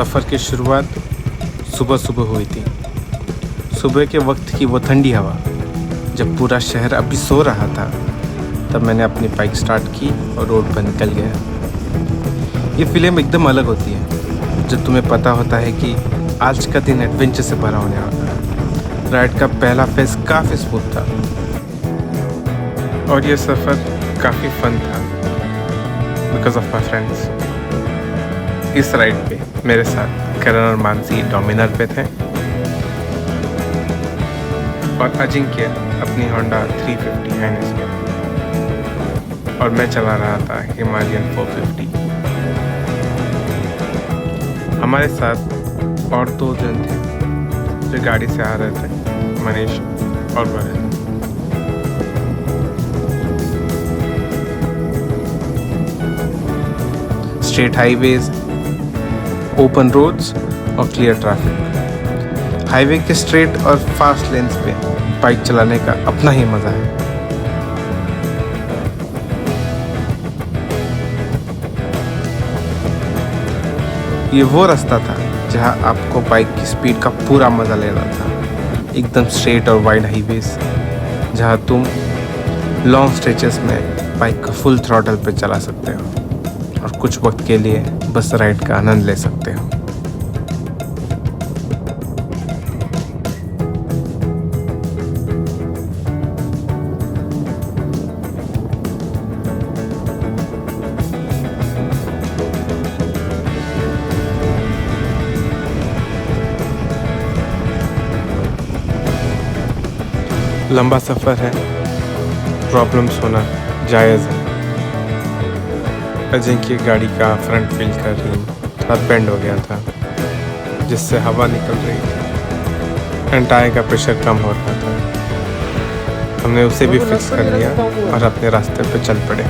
सफ़र की शुरुआत सुबह सुबह हुई थी। सुबह के वक्त की वो ठंडी हवा, जब पूरा शहर अभी सो रहा था, तब मैंने अपनी बाइक स्टार्ट की और रोड पर निकल गया। ये फिल्म एकदम अलग होती है जब तुम्हें पता होता है कि आज का दिन एडवेंचर से भरा होने वाला है। राइड का पहला फेज काफ़ी स्मूथ था और ये सफ़र काफ़ी फन था बिकॉज ऑफ माई फ्रेंड्स। इस राइड पे मेरे साथ करण और मानसी डोमिनर पे थे और अजिंक्य अपनी होंडा 350 NS पे, और मैं चला रहा था हिमालयन 450। हमारे साथ और 2 जन थे जो गाड़ी से आ रहे थे, मनीष और Varun. Straight highways, open roads और क्लियर ट्रैफिक। हाईवे के स्ट्रेट और फास्ट लेन्स पे बाइक चलाने का अपना ही मज़ा है। ये वो रास्ता था जहां आपको बाइक की स्पीड का पूरा मज़ा लेना था। एकदम स्ट्रेट और वाइड हाईवेज जहां तुम लॉन्ग स्ट्रेचेस में बाइक को फुल थ्रॉटल पे चला सकते हो और कुछ वक्त के लिए बस राइड का आनंद ले सकते हो। लंबा सफ़र है, प्रॉब्लम्स होना जायज़ है। अजय की गाड़ी का फ्रंट व्हील का रिम थोड़ा बेंड हो गया था, जिससे हवा निकल रही थी एंड टायर का प्रेशर कम हो रहा था। हमने उसे भी फिक्स कर लिया और अपने रास्ते पे चल पड़े।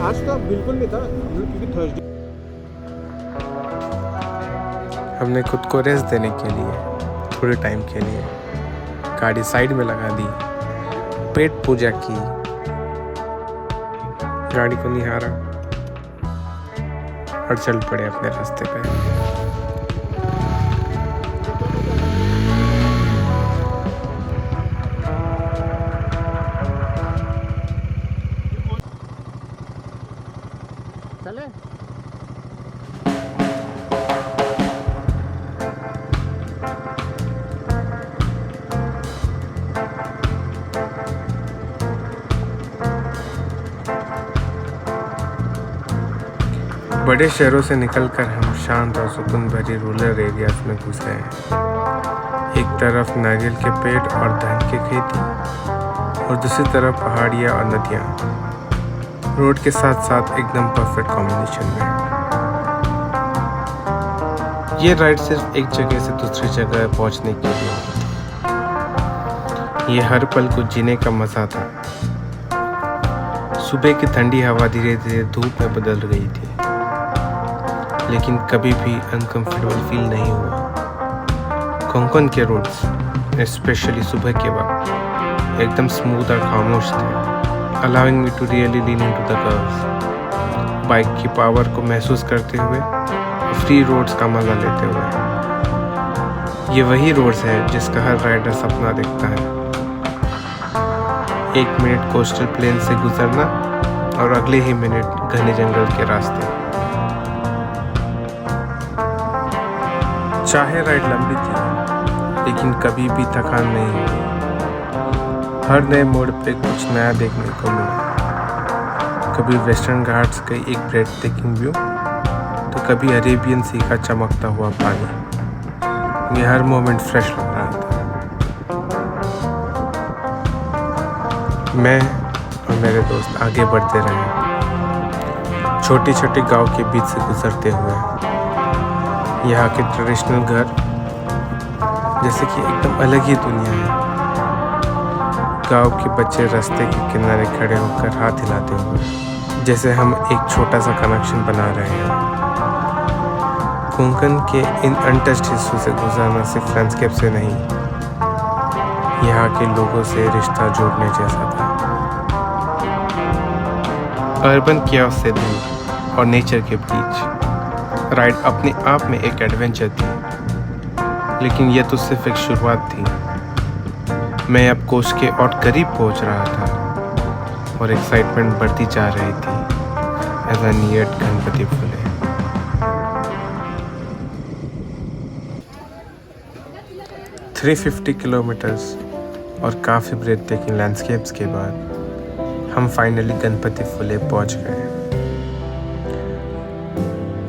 आज तो बिल्कुल नहीं था क्योंकि थर्सडे। हमने खुद को रेस्ट देने के लिए थोड़े टाइम के लिए गाड़ी साइड में लगा दी, पेट पूजा की, गाड़ी को निहारा और चल पड़े अपने रास्ते पे। चले बड़े शहरों से निकलकर हम शांत और सुकून भरी रूरल एरियाज में घुस गए हैं। एक तरफ नारियल के पेड़ और धान की खेती और दूसरी तरफ पहाड़ियाँ और नदियाँ, रोड के साथ साथ एकदम परफेक्ट कॉम्बिनेशन में। ये राइड सिर्फ एक जगह से दूसरी जगह पहुंचने के लिए थी। ये हर पल को जीने का मज़ा था। सुबह की ठंडी हवा धीरे धीरे धूप में बदल रही थी, लेकिन कभी भी अनकंफर्टेबल फील नहीं हुआ। कोंकण के रोड्स स्पेशली सुबह के वक्त एकदम स्मूथ और खामोश थे, allowing me to really lean into the curves. Bike की पावर को महसूस करते हुए, फ्री रोड्स का मज़ा लेते हुए। ये वही रोड्स है जिसका हर राइडर सपना देखता है। 1 मिनट कोस्टल प्लेन से गुजरना और अगले ही मिनट घने जंगल के रास्ते। चाहे राइड लंबी थी, लेकिन कभी भी थकान नहीं हुई। हर नए मोड़ पे कुछ नया देखने को मिला। कभी वेस्टर्न घाट्स का एक ब्रेथ टेकिंग व्यू, तो कभी अरेबियन सी का चमकता हुआ पानी। ये हर मोमेंट फ्रेश लग रहा था। मैं और मेरे दोस्त आगे बढ़ते रहे, छोटी छोटी गांव के बीच से गुजरते हुए। यहाँ के ट्रेडिशनल घर जैसे कि एकदम अलग ही दुनिया है। गांव के बच्चे रास्ते के किनारे खड़े होकर हाथ हिलाते हुए, जैसे हम एक छोटा सा कनेक्शन बना रहे हैं। कोंकण के इन अनटच्ड हिस्सों से गुजरना सिर्फ लैंडस्केप से नहीं, यहाँ के लोगों से रिश्ता जोड़ने जैसा था। अर्बन कियोस्क से दूर और नेचर के बीच राइड अपने आप में एक एडवेंचर थी, लेकिन यह तो सिर्फ एक शुरुआत थी। मैं अब कोस्ट के और करीब पहुंच रहा था और एक्साइटमेंट बढ़ती जा रही थी as I neared Ganpatipule. 350 kilometres और काफ़ी ब्रेथ टेकिंग लैंडस्केप्स के बाद हम फाइनली गणपतिपुले पहुंच गए।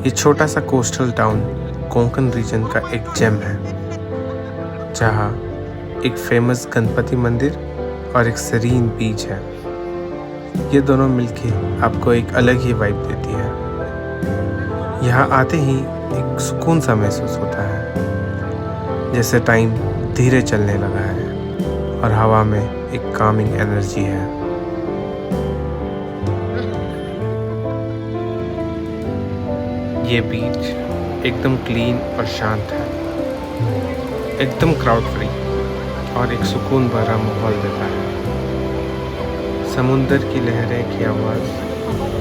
ये छोटा सा कोस्टल टाउन कोंकण रीजन का एक जेम है, जहाँ एक फेमस गणपति मंदिर और एक सरीन बीच है। ये दोनों मिलके आपको एक अलग ही वाइब देती है। यहाँ आते ही एक सुकून सा महसूस होता है, जैसे टाइम धीरे चलने लगा है और हवा में एक कामिंग एनर्जी है। ये बीच एकदम क्लीन और शांत है, एकदम क्राउड फ्री और एक सुकून भरा माहौल देता है। समुंदर की लहरें की आवाज़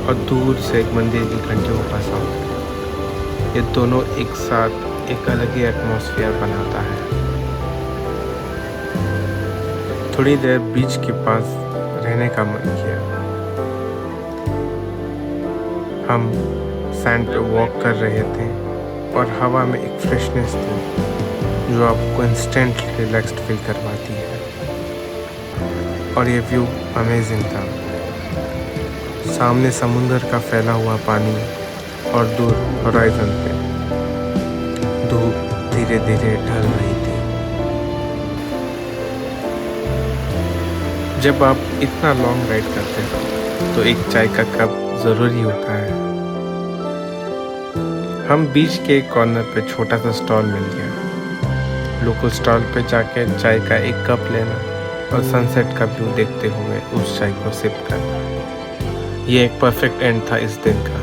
और दूर से एक मंदिर की घंटियों का साउंड, ये दोनों एक साथ एक अलग ही एटमॉस्फेयर बनाता है। थोड़ी देर बीच के पास रहने का मन किया। हम सैंड पे वॉक कर रहे थे और हवा में एक फ्रेशनेस थी जो आपको इंस्टेंट रिलैक्स्ड फील करवाती है। और ये व्यू अमेजिंग था। सामने समुंदर का फैला हुआ पानी और दूर होराइजन पे धूप धीरे धीरे ढल रही थी। जब आप इतना लॉन्ग राइड करते हो तो एक चाय का कप ज़रूरी होता है। हम बीच के एक कॉर्नर पे छोटा सा स्टॉल मिल गया। लोकल स्टॉल पे जाके चाय का एक कप लेना और सनसेट का व्यू देखते हुए उस चाय को सिप करना, ये एक परफेक्ट एंड था इस दिन का।